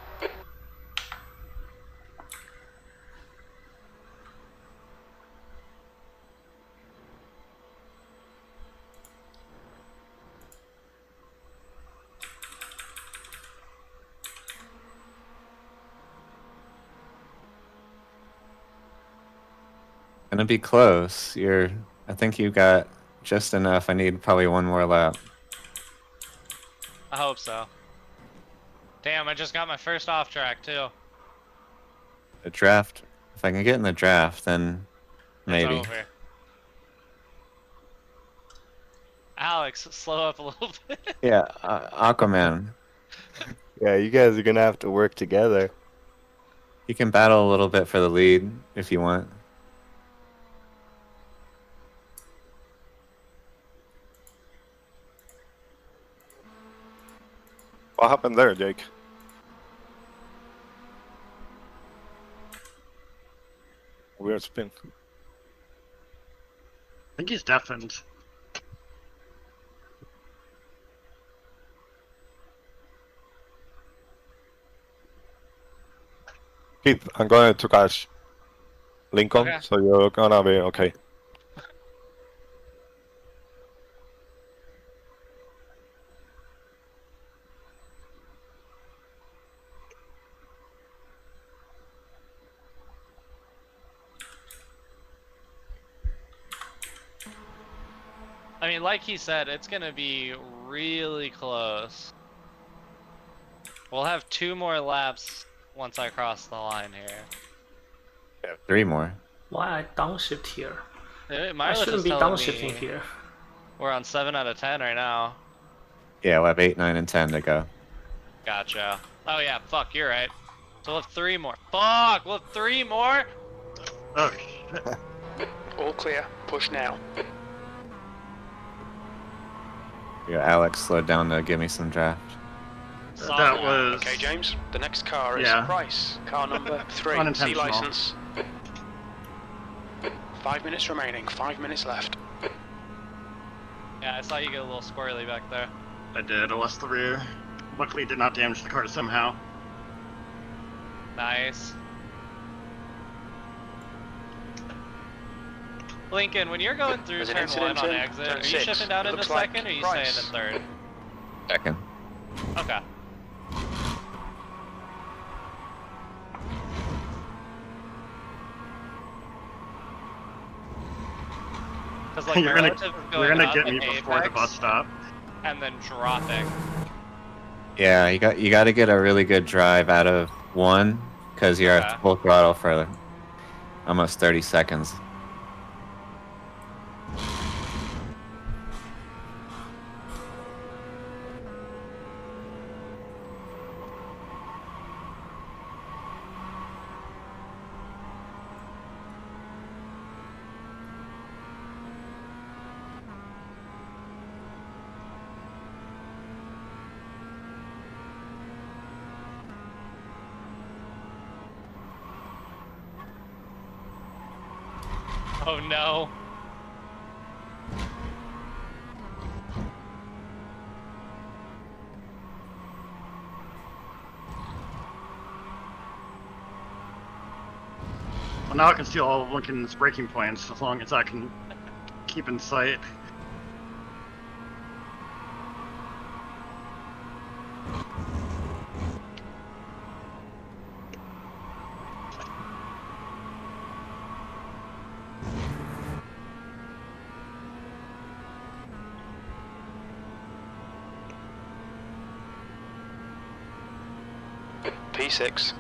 Speaker 6: Gonna be close. I think you got just enough. I need probably one more lap.
Speaker 2: I hope so. Damn, I just got my first off track too.
Speaker 6: The draft. If I can get in the draft, then maybe.
Speaker 2: It's over. Alex, slow up a little bit.
Speaker 6: Yeah, Aquaman.
Speaker 8: Yeah, you guys are gonna have to work together.
Speaker 6: You can battle a little bit for the lead if you want.
Speaker 7: What happened there, Jake? Weird spin.
Speaker 3: I think he's deafened.
Speaker 7: Keith, I'm going to catch Lincoln,
Speaker 2: Okay.
Speaker 7: so you're gonna be okay.
Speaker 2: I mean, like he said, it's gonna be really close. We'll have 2 more laps once I cross the line here.
Speaker 6: Yeah, 3 more.
Speaker 1: why I downshift here? I
Speaker 2: Mileage
Speaker 1: shouldn't
Speaker 2: is
Speaker 1: be
Speaker 2: telling
Speaker 1: downshifting
Speaker 2: me
Speaker 1: here.
Speaker 2: we're on 7 out of 10 right now.
Speaker 6: Yeah, we'll have 8, 9, and 10 to go.
Speaker 2: Gotcha. Oh yeah, fuck, you're right. So we'll have 3 more. Fuck, we'll have 3 more?
Speaker 3: Oh shit.
Speaker 5: All clear. Push now.
Speaker 6: Yeah, Alex slowed down to give me some draft.
Speaker 2: Saw
Speaker 3: That was.
Speaker 5: Okay, James. The next car is
Speaker 3: Yeah.
Speaker 5: Price. Car number 3. C
Speaker 3: Unintentional.
Speaker 5: license. 5 minutes remaining. 5 minutes left.
Speaker 2: Yeah, I saw you get a little squirrely back there.
Speaker 3: I did. I lost the rear. Luckily, did not damage the car somehow.
Speaker 2: Nice. Lincoln, when you're going through
Speaker 5: There's an
Speaker 2: turn 1
Speaker 5: incident
Speaker 2: on
Speaker 5: in
Speaker 2: exit,
Speaker 5: turn
Speaker 2: are you
Speaker 5: 6.
Speaker 2: shifting down
Speaker 5: It
Speaker 2: into
Speaker 5: looks like
Speaker 2: second or are you
Speaker 5: Price.
Speaker 2: staying in third?
Speaker 6: Second.
Speaker 2: Okay. Because like
Speaker 3: You're
Speaker 2: my
Speaker 3: gonna,
Speaker 2: relative is
Speaker 3: you're
Speaker 2: going
Speaker 3: gonna
Speaker 2: up
Speaker 3: get
Speaker 2: at
Speaker 3: me before the
Speaker 2: apex
Speaker 3: bus stop.
Speaker 2: and then dropping.
Speaker 6: Yeah, you got to get a really good drive out of 1 because you're
Speaker 2: Okay.
Speaker 6: at full throttle for almost 30 seconds.
Speaker 2: Oh no.
Speaker 3: Well, now I can steal all of Lincoln's braking points as long as I can keep in sight.
Speaker 5: P6.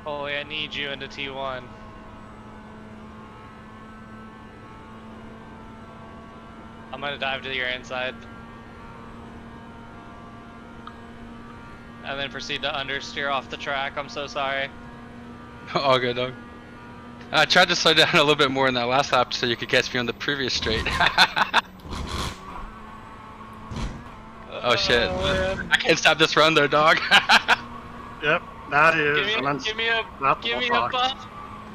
Speaker 2: Holy, I need you into T1. I'm gonna dive to your inside. And then proceed to understeer off the track. I'm so sorry.
Speaker 4: All good, dog. I tried to slow down a little bit more in that last lap so you could catch me on the previous straight. Oh shit.
Speaker 2: Man.
Speaker 4: I can't stop this run though, dog.
Speaker 3: Yep, that is.
Speaker 2: Give me a bump.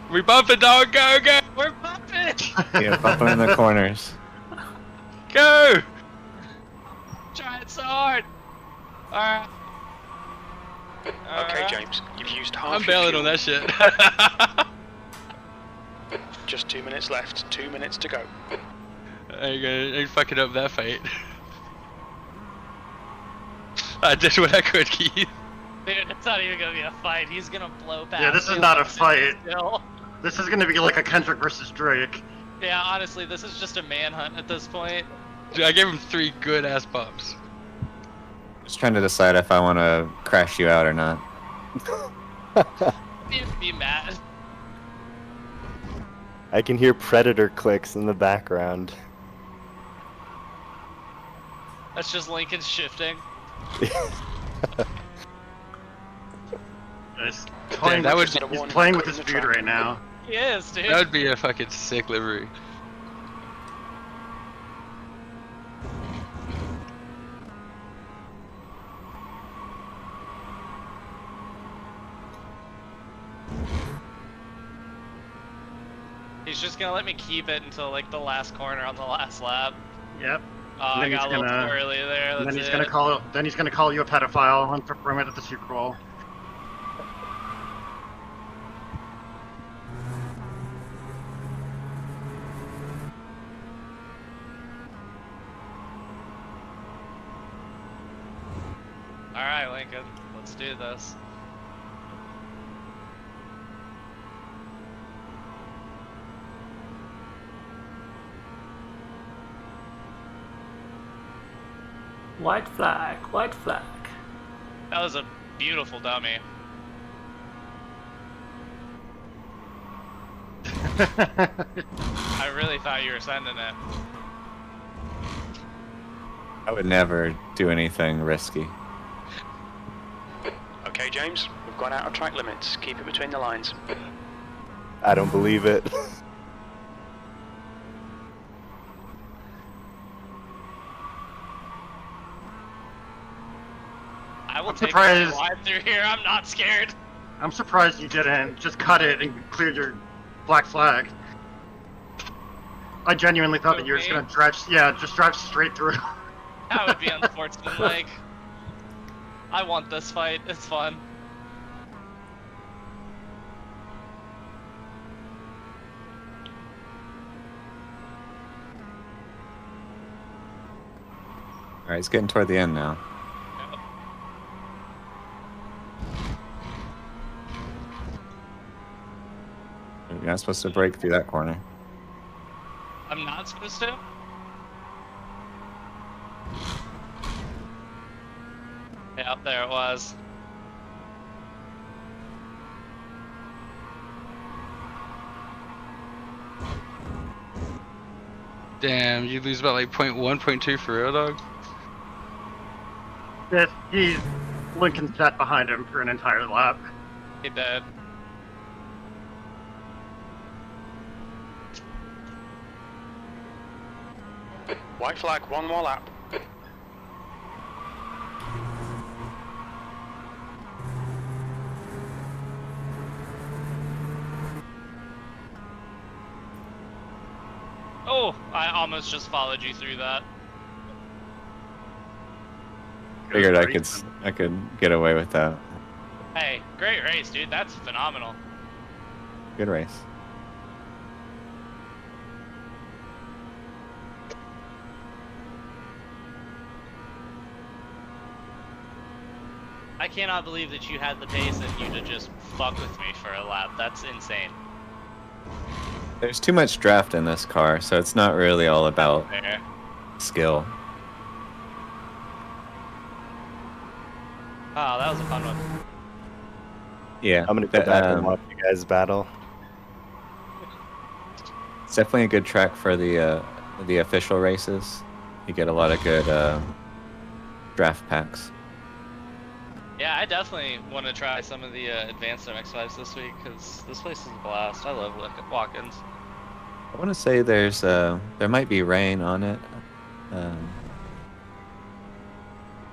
Speaker 4: We bumping, dog. Go, go.
Speaker 2: We're bumping.
Speaker 6: Yeah, bumping in the corners.
Speaker 4: Go.
Speaker 2: Trying so hard. Alright.
Speaker 5: Okay, James, you've used half
Speaker 4: I'm
Speaker 5: your
Speaker 4: bailing
Speaker 5: fuel.
Speaker 4: on that shit.
Speaker 5: Just 2 minutes left. 2 minutes to go.
Speaker 4: Ain't fucking up that fight. I did what I could, Keith.
Speaker 2: Dude, it's not even gonna be a fight. He's gonna blow past.
Speaker 3: Yeah, this is
Speaker 2: me
Speaker 3: not a
Speaker 2: like
Speaker 3: fight.
Speaker 2: still.
Speaker 3: This is gonna be like a Kendrick versus Drake.
Speaker 2: Yeah, honestly, this is just a manhunt at this point.
Speaker 4: Dude, I gave him 3 good ass bumps.
Speaker 6: Just trying to decide if I want to crash you out or not.
Speaker 2: You'd be mad.
Speaker 8: I can hear predator clicks in the background.
Speaker 2: That's just Lincoln shifting.
Speaker 3: He's
Speaker 4: Damn,
Speaker 3: playing,
Speaker 4: that
Speaker 3: with,
Speaker 4: would
Speaker 3: he's playing with his feet right now.
Speaker 2: He is, dude.
Speaker 4: That would be a fucking sick livery.
Speaker 2: He's just gonna let me keep it until like the last corner on the last lap.
Speaker 3: Yep.
Speaker 2: Oh, I
Speaker 3: then
Speaker 2: got a
Speaker 3: he's
Speaker 2: little
Speaker 3: gonna-
Speaker 2: too early there.
Speaker 3: And
Speaker 2: That's
Speaker 3: then he's
Speaker 2: it.
Speaker 3: gonna call. Then he's gonna call you a pedophile and throw him at the Super Bowl.
Speaker 2: All right, Lincoln, let's do this.
Speaker 1: White flag, white flag.
Speaker 2: That was a beautiful dummy. I really thought you were sending it.
Speaker 6: I would never do anything risky.
Speaker 5: Okay, James, we've gone out of track limits. Keep it between the lines.
Speaker 8: I don't believe it.
Speaker 2: I will
Speaker 3: I'm
Speaker 2: take
Speaker 3: surprised.
Speaker 2: it wide through here. I'm not scared.
Speaker 3: I'm surprised you didn't just cut it and cleared your black flag. I genuinely thought that you were just gonna drive. Yeah, just drive straight through.
Speaker 2: That would be unfortunate. Like, I want this fight. It's fun.
Speaker 6: Alright, it's getting toward the end now. You're not supposed to break through that corner.
Speaker 2: I'm not supposed to. Yep, there it was.
Speaker 4: Damn, you lose about like 0.1, 0.2 for real, dog?
Speaker 3: This, he's Lincoln sat behind him for an entire lap.
Speaker 2: He did.
Speaker 5: White flag, one more lap.
Speaker 2: Oh, I almost just followed you through that.
Speaker 6: Figured I
Speaker 3: Racing.
Speaker 6: could get away with that.
Speaker 2: Hey, great race, dude. That's phenomenal.
Speaker 6: Good race.
Speaker 2: I cannot believe that you had the pace in you to just fuck with me for a lap. That's insane.
Speaker 6: There's too much draft in this car, so it's not really all about
Speaker 2: Fair.
Speaker 6: skill.
Speaker 2: Oh, that was a fun one.
Speaker 6: Yeah,
Speaker 8: I'm gonna go back and watch you guys battle.
Speaker 6: it's definitely a good track for the official races. You get a lot of good draft packs.
Speaker 2: Yeah, I definitely want to try some of the advanced MX-5s this week because this place is a blast. I love Watkins.
Speaker 6: I want to say there might be rain on it.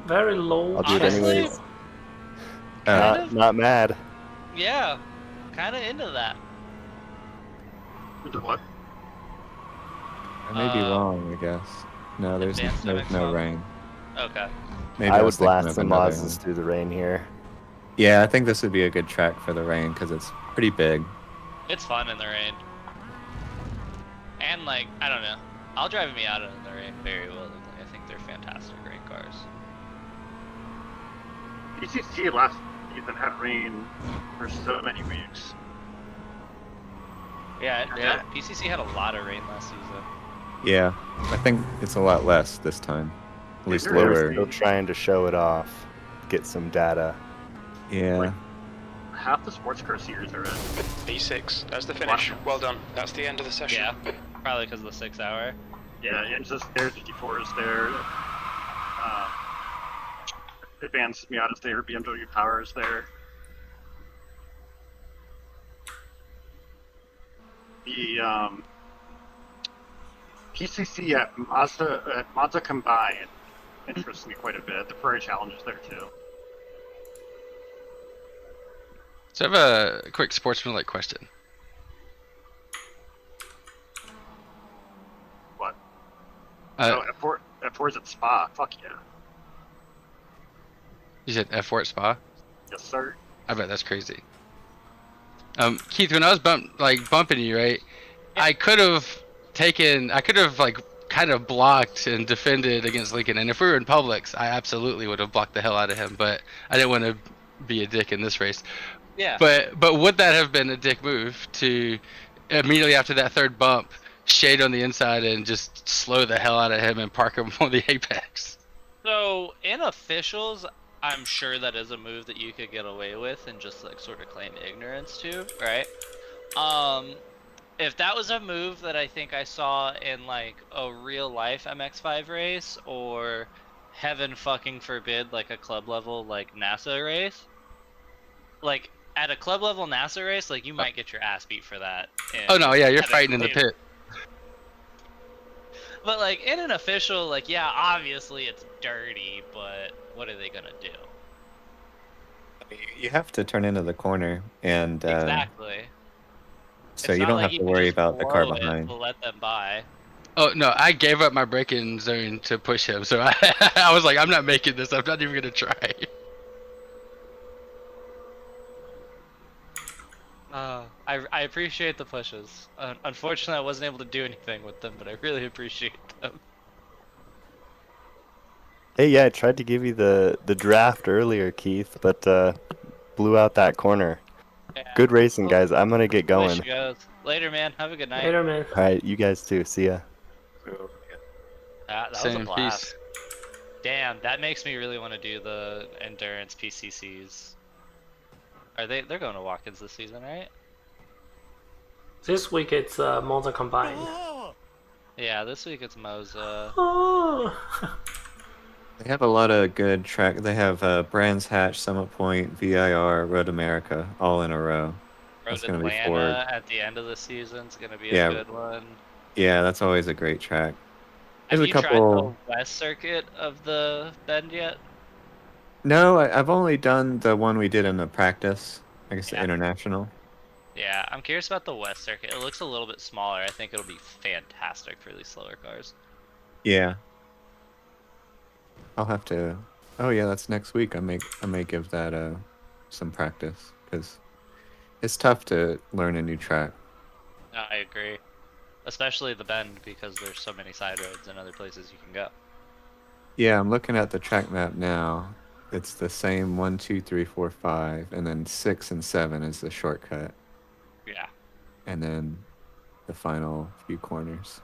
Speaker 1: Very low.
Speaker 8: I'll do it
Speaker 2: Honestly,
Speaker 8: anyways.
Speaker 2: kind of.
Speaker 8: Not mad.
Speaker 2: Yeah, kind of into that.
Speaker 3: What?
Speaker 6: I may be wrong, I guess. No, there's
Speaker 2: Advanced
Speaker 6: no
Speaker 2: MX-5?
Speaker 6: rain.
Speaker 2: Okay.
Speaker 6: Maybe
Speaker 8: I
Speaker 6: was
Speaker 8: would
Speaker 6: thinking
Speaker 8: blast
Speaker 6: of
Speaker 8: some
Speaker 6: another
Speaker 8: Mazdas
Speaker 6: one.
Speaker 8: through the rain here.
Speaker 6: Yeah, I think this would be a good track for the rain because it's pretty big.
Speaker 2: It's fun in the rain. And like, I don't know. I'll drive me out in the rain very willingly. I think they're fantastic rain cars.
Speaker 3: PCC last season had rain for so many weeks.
Speaker 2: Yeah, PCC had a lot of rain last season.
Speaker 6: Yeah, I think it's a lot less this time. At least
Speaker 3: They're
Speaker 6: lower.
Speaker 8: Still trying to show it off, get some data.
Speaker 6: Yeah.
Speaker 3: Like, half the sports car series are in.
Speaker 5: P6, that's the finish. Well done. That's the end of the session.
Speaker 2: Yeah, probably because of the 6 hour.
Speaker 3: Yeah, it's just there's 54s there. Advanced Miata's there, BMW Power's there. The PCC at Mazda combined interests me quite a bit. The Ferrari Challenge is there too.
Speaker 4: So I have a quick sportsmanlike question.
Speaker 3: What?
Speaker 4: Uh,
Speaker 3: F4 is at Spa. Fuck yeah.
Speaker 4: You said F4 at Spa?
Speaker 3: Yes, sir.
Speaker 4: I bet that's crazy. Keith, when I was bumping you, right? I could have like kind of blocked and defended against Lincoln, and if we were in Publix, I absolutely would have blocked the hell out of him. But I didn't want to be a dick in this race.
Speaker 2: Yeah.
Speaker 4: But would that have been a dick move to immediately after that third bump shade on the inside and just slow the hell out of him and park him on the apex?
Speaker 2: So in officials, I'm sure that is a move that you could get away with and just like sort of claim ignorance to, right? If that was a move that I think I saw in like a real life MX-5 race or heaven fucking forbid like a club level like NASA race, like at a club level NASA race, like you might get your ass beat for that.
Speaker 4: Oh no, yeah, you're fighting in the pit.
Speaker 2: But like in an official, like yeah, obviously it's dirty, but what are they gonna do?
Speaker 6: You have to turn into the corner, and
Speaker 2: Exactly.
Speaker 6: so
Speaker 2: It's
Speaker 6: you
Speaker 2: not
Speaker 6: don't
Speaker 2: like
Speaker 6: have
Speaker 2: you
Speaker 6: to
Speaker 2: can
Speaker 6: worry
Speaker 2: just
Speaker 6: about the car
Speaker 2: blow it
Speaker 6: behind.
Speaker 2: to let them by.
Speaker 4: Oh no, I gave up my braking zone to push him, so I was like, I'm not making this. I'm not even gonna try.
Speaker 2: I appreciate the pushes. Unfortunately, I wasn't able to do anything with them, but I really appreciate them.
Speaker 8: Hey, yeah, I tried to give you the draft earlier, Keith, but blew out that corner.
Speaker 2: Yeah.
Speaker 8: Good racing, guys. I'm gonna get
Speaker 2: Wish
Speaker 8: going.
Speaker 2: you guys. Later, man. Have a good night.
Speaker 1: Later, man.
Speaker 8: All right, you guys too. See ya.
Speaker 2: That was
Speaker 4: Same,
Speaker 2: a blast.
Speaker 4: peace.
Speaker 2: Damn, that makes me really want to do the endurance PCCs. They're going to Watkins this season, right?
Speaker 1: This week it's Monza combined.
Speaker 2: Yeah, this week it's Moza.
Speaker 1: Oh.
Speaker 6: They have a lot of good track. They have Brands Hatch, Summit Point, VIR, Road America, all in a row.
Speaker 2: Road
Speaker 6: That's gonna be
Speaker 2: Atlanta
Speaker 6: Ford.
Speaker 2: at the end of the season is gonna be
Speaker 6: Yeah.
Speaker 2: a good one.
Speaker 6: Yeah, that's always a great track. There's
Speaker 2: Have
Speaker 6: a
Speaker 2: you tried
Speaker 6: couple.
Speaker 2: the west circuit of the bend yet?
Speaker 6: No, I've only done the one we did in the practice. I guess the
Speaker 2: Yeah.
Speaker 6: international.
Speaker 2: Yeah, I'm curious about the west circuit. It looks a little bit smaller. I think it'll be fantastic for these slower cars.
Speaker 6: Yeah. I'll have to. Oh yeah, that's next week. I may give that some practice because it's tough to learn a new track.
Speaker 2: I agree. Especially the bend because there's so many side roads and other places you can go.
Speaker 6: Yeah, I'm looking at the track map now. It's the same 1, 2, 3, 4, 5, and then 6 and 7 is the shortcut,
Speaker 2: Yeah.
Speaker 6: and then the final few corners.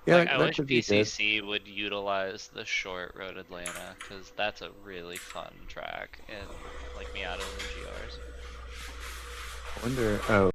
Speaker 6: Yeah,
Speaker 2: Like, I
Speaker 6: that
Speaker 2: wish
Speaker 6: could be good.
Speaker 2: PCC would utilize the short road Atlanta because that's a really fun track in like Miatas and GRs.
Speaker 6: I wonder. Oh,